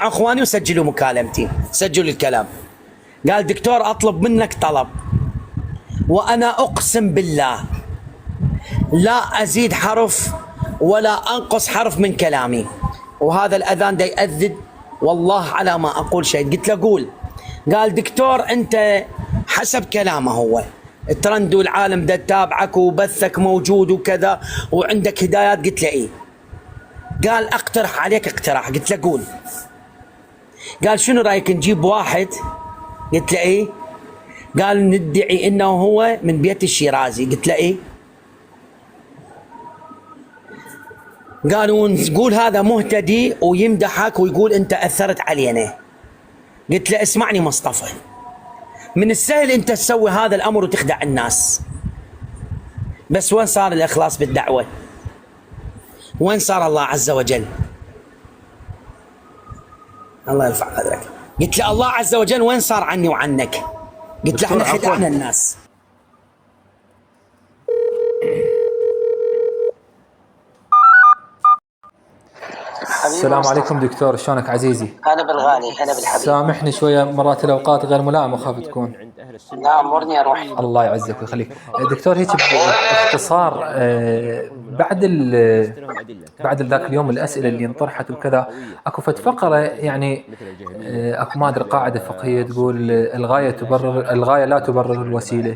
مع اخواني وسجلوا مكالمتي، سجلوا الكلام. قال دكتور اطلب منك طلب، وانا اقسم بالله لا ازيد حرف ولا انقص حرف من كلامي، وهذا الاذان دا يأذن والله على ما اقول شيء. قلت له قول. قال دكتور انت حسب كلامه هو الترند والعالم دا تتابعك وبثك موجود وكذا وعندك هدايات. قلت له ايه. قال اقترح عليك اقتراح. قلت له قول. قال شنو رايك نجيب واحد؟ قلت له ايه. قال ندعي انه هو من بيت الشيرازي. قلت له ايه. قالوا نقول هذا مهتدي ويمدحك ويقول انت اثرت علينا. قلت له اسمعني مصطفى، من السهل انت تسوي هذا الامر وتخدع الناس، بس وين صار الاخلاص بالدعوه؟ وين صار الله عز وجل؟ الله يرفع قدرك. قلت له الله عز وجل وين صار عني وعنك؟ قلت له احنا خدعنا الناس. السلام عليكم دكتور، شلونك عزيزي؟ هلا بالغالي، هلا بالحبيب. سامحني شويه مرات الاوقات غير ملائمه اخاف تكون. لا امرني اروح. الله يعزك ويخليك دكتور. هيك باختصار بعد ذاك اليوم الاسئله اللي انطرحت وكذا اكو فقره يعني اكو ما ادري قاعده فقهيه تقول الغايه لا تبرر الوسيله.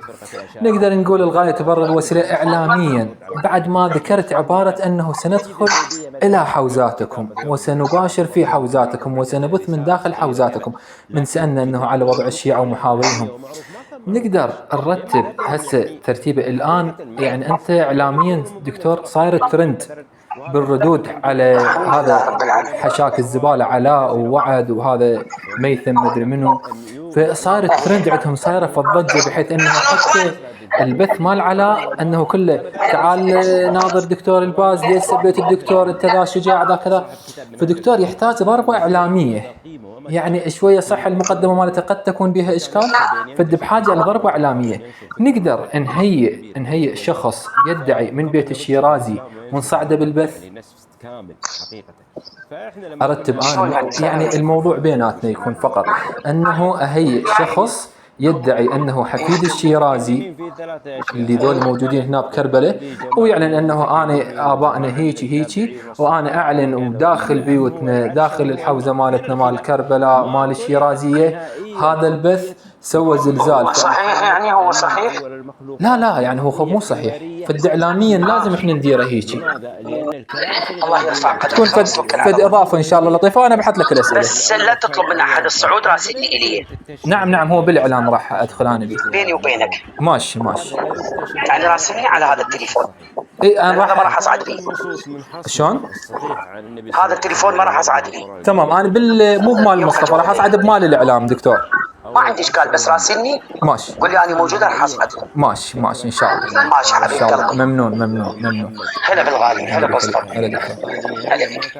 نقدر نقول الغايه تبرر الوسيله اعلاميا بعد ما ذكرت عباره انه سندخل الى حوزاتكم وسنباشر في حوزاتكم وسنبث من داخل حوزاتكم. من سألنا انه على وضع الشيعة ومحاوريهم نقدر نرتب هسه ترتيبه الان. يعني انت اعلاميا دكتور صاير الترند بالردود على هذا حشاك الزبالة علاء ووعد وهذا ميثم مدري منو، فصار الترند عندهم صايره فالضجه بحيث انه حتى البث مال علاء انه كله تعال ناظر دكتور الباز ليش سبيت الدكتور انت ذا شجاع ذا كذا. فدكتور يحتاج ضربه اعلاميه، يعني شويه صح المقدمه مالته قد تكون بها اشكال، فد بحاجه لضربه اعلاميه. نقدر نهيئ شخص يدعي من بيت الشيرازي ونصعده بالبث. ارتب انا يعني الموضوع بيناتنا يكون فقط انه اهيئ شخص يدعي انه حفيد الشيرازي اللي ذول موجودين هنا بكربلاء، ويعلن انه انا ابائنا هيجي وانا اعلن وداخل بيوتنا داخل الحوزه مالتنا مال كربلاء مال الشيرازيه هذا البث سوى زلزال. صحيح يعني هو صحيح؟ لا يعني هو مو صحيح، فاعلاميا لازم احنا نديره هيجي. الله يرفع قدرك. تكون فد اضافه ان شاء الله لطيفه وانا بحط لك الاسئله. بس لا تطلب من احد الصعود راسلني الي. نعم هو بالاعلان راح ادخل انا بيه بيني وبينك. ماشي يعني راسلني على هذا التليفون. اي انا ما راح اصعد بيه. شلون؟ هذا التليفون ما راح اصعد بيه. تمام انا مو بمال مصطفى راح اصعد بمال الاعلام دكتور. ما عندي اشكال بس راسلني. ماشي. قول لي انا موجوده راح اصعد. ماشي ان شاء الله. ماشي حبيبي قلبي. ممنون. هلا بالغالي، هلا بالصبر. هلا دكتور. هلا بك.